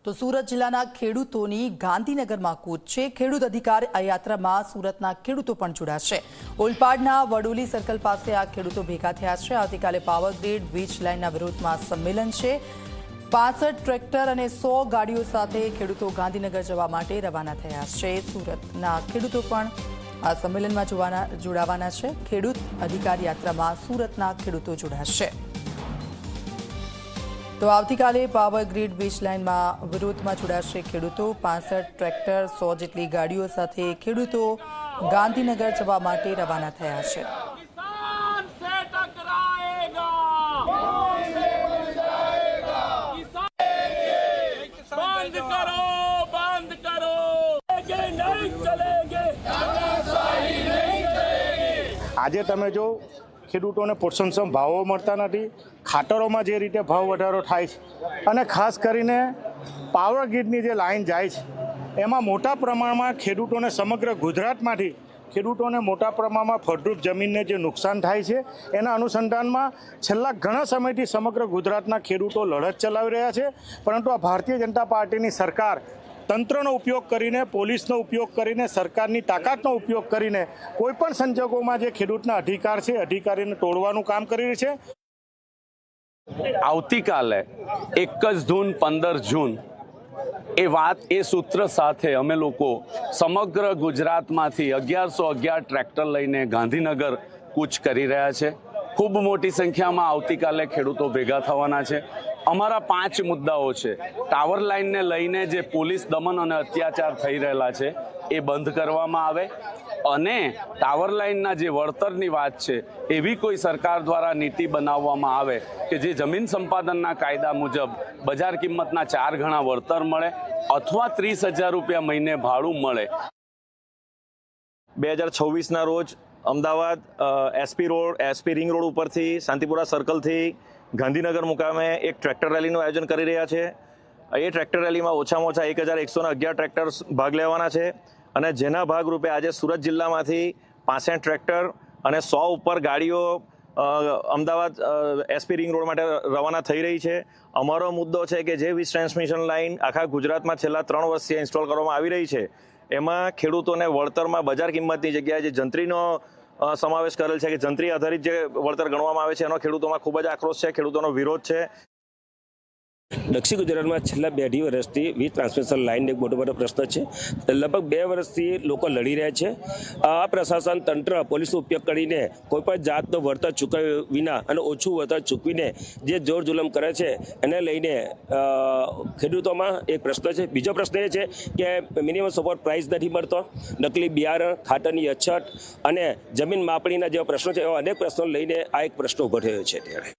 તો સુરત જિલ્લાના ખેડૂતોની ગાંધીનગરમાં કૂચ છે। ખેડૂત અધિકાર યાત્રામાં સુરતના ખેડૂતો પણ જોડાશે। ઓલપાડના વડોલી સર્કલ પાસે આ ખેડૂતો ભેગા થયા છે। આવતીકાલે પાવર ગ્રીડ વીજ લાઇનના વિરોધમાં सम्मेलन છે। 65 ટ્રેક્ટર અને 100 ગાડીઓ સાથે ખેડૂતો ગાંધીનગર જવા માટે રવાના થયા છે। સુરતના ખેડૂતો પણ આ સંમેલનમાં જોડાવાના છે। ખેડૂત અધિકાર યાત્રામાં સુરતના ખેડૂતો જોડાશે। तो આવતીકાલે પાવર ગ્રીડ વીજ લાઇનમાં વિરોધમાં જોડાશે ખેડૂતો। 65 ટ્રેક્ટર 100 જેટલી ગાડીઓ સાથે ખેડૂતો ગાંધીનગર જવા માટે રવાના થયા છે। આજે તમે જો ખેડૂતોને પોષણક્ષમ ભાવો મળતા નથી, ખાતરોમાં જે રીતે ભાવ વધારો થાય છે અને ખાસ કરીને પાવર ગ્રીડની જે લાઈન જાય છે એમાં મોટા પ્રમાણમાં ખેડૂતોને સમગ્ર ગુજરાતમાંથી ખેડૂતોને મોટા પ્રમાણમાં ફળદ્રુપ જમીનને જે નુકસાન થાય છે એના અનુસંધાનમાં છેલ્લા ઘણા સમયથી સમગ્ર ગુજરાતના ખેડૂતો લડત ચલાવી રહ્યા છે। પરંતુ આ ભારતીય જનતા પાર્ટીની સરકાર તંત્રનો ઉપયોગ કરીને, પોલીસનો ઉપયોગ કરીને, સરકારની તાકાતનો ઉપયોગ કરીને કોઈપણ સંજોગોમાં જે ખેડૂતના અધિકાર છે અધિકારીને તોડવાનું કામ કરી રહી છે। આવતીકાલે 1 જૂન 15 જૂન એ સૂત્ર સાથે અમે લોકો સમગ્ર ગુજરાતમાંથી 1111 ટ્રેક્ટર લઈને ગાંધીનગર કૂચ કરી રહ્યા છે। ખૂબ મોટી સંખ્યામાં આવતીકાલે ખેડૂતો ભેગા થવાના છે। અમારા 5 મુદ્દાઓ છે। ટાવર લાઇનને લઈને જે પોલીસ દમન અને અત્યાચાર થઈ રહેલા છે એ બંધ કરવામાં આવે અને ટાવર લાઇનના જે વળતરની વાત છે એવી કોઈ સરકાર દ્વારા નીતિ બનાવવામાં આવે કે જે જમીન સંપાદનના કાયદા મુજબ બજાર કિંમતના 4 ગણા વળતર મળે અથવા 30,000 રૂપિયા મહિને ભાડું મળે। 2026ના રોજ અમદાવાદ એસપી રિંગ રોડ ઉપરથી શાંતિપુરા સર્કલથી ગાંધીનગર મુકામે એક ટ્રેક્ટર રેલીનું આયોજન કરી રહ્યા છે। એ ટ્રેક્ટર રેલીમાં ઓછામાં ઓછા 1111 ટ્રેક્ટર ભાગ લેવાના છે અને જેના ભાગરૂપે આજે સુરત જિલ્લામાંથી 65 ટ્રેક્ટર અને 100 ઉપર ગાડીઓ અમદાવાદ એસપી રિંગ રોડ માટે રવાના થઈ રહી છે। અમારો મુદ્દો છે કે જે વીજ ટ્રાન્સમિશન લાઇન આખા ગુજરાતમાં છેલ્લા 3 વર્ષથી ઇન્સ્ટોલ કરવામાં આવી રહી છે એમાં ખેડૂતોને વળતરમાં બજાર કિંમતની જગ્યાએ જે જંત્રીનો સમાવેશ કરેલ છે કે જંત્રી આધારિત જે વળતર ગણવામાં આવે છે એનો ખેડૂતોમાં ખૂબ જ આક્રોશ છે, ખેડૂતોનો વિરોધ છે। દક્ષિણ ગુજરાતમાં છેલ્લા 2 વર્ષથી વીજ ટ્રાન્સમિશન લાઇન એક મોટો પ્રશ્ન છે। લગભગ 2 વર્ષથી લોકો લડી રહ્યા છે। આ પ્રશાસન તંત્ર પોલીસનો ઉપયોગ કરીને કોઈપણ જાતનો વળતર ચૂકવ્યા વિના અને ઓછું વળતર ચૂકવીને જે જોર જુલમ કરે છે એને લઈને ખેડૂતોમાં એક પ્રશ્ન છે। બીજો પ્રશ્ન એ છે કે મિનિમમ સપોર્ટ પ્રાઇસ નથી મળતો, નકલી બિયારણ, ખાતરની અછત અને જમીન માપણીના જેવા પ્રશ્નો છે એવા અનેક પ્રશ્નો લઈને આ એક પ્રશ્ન ઉભો થયો છે।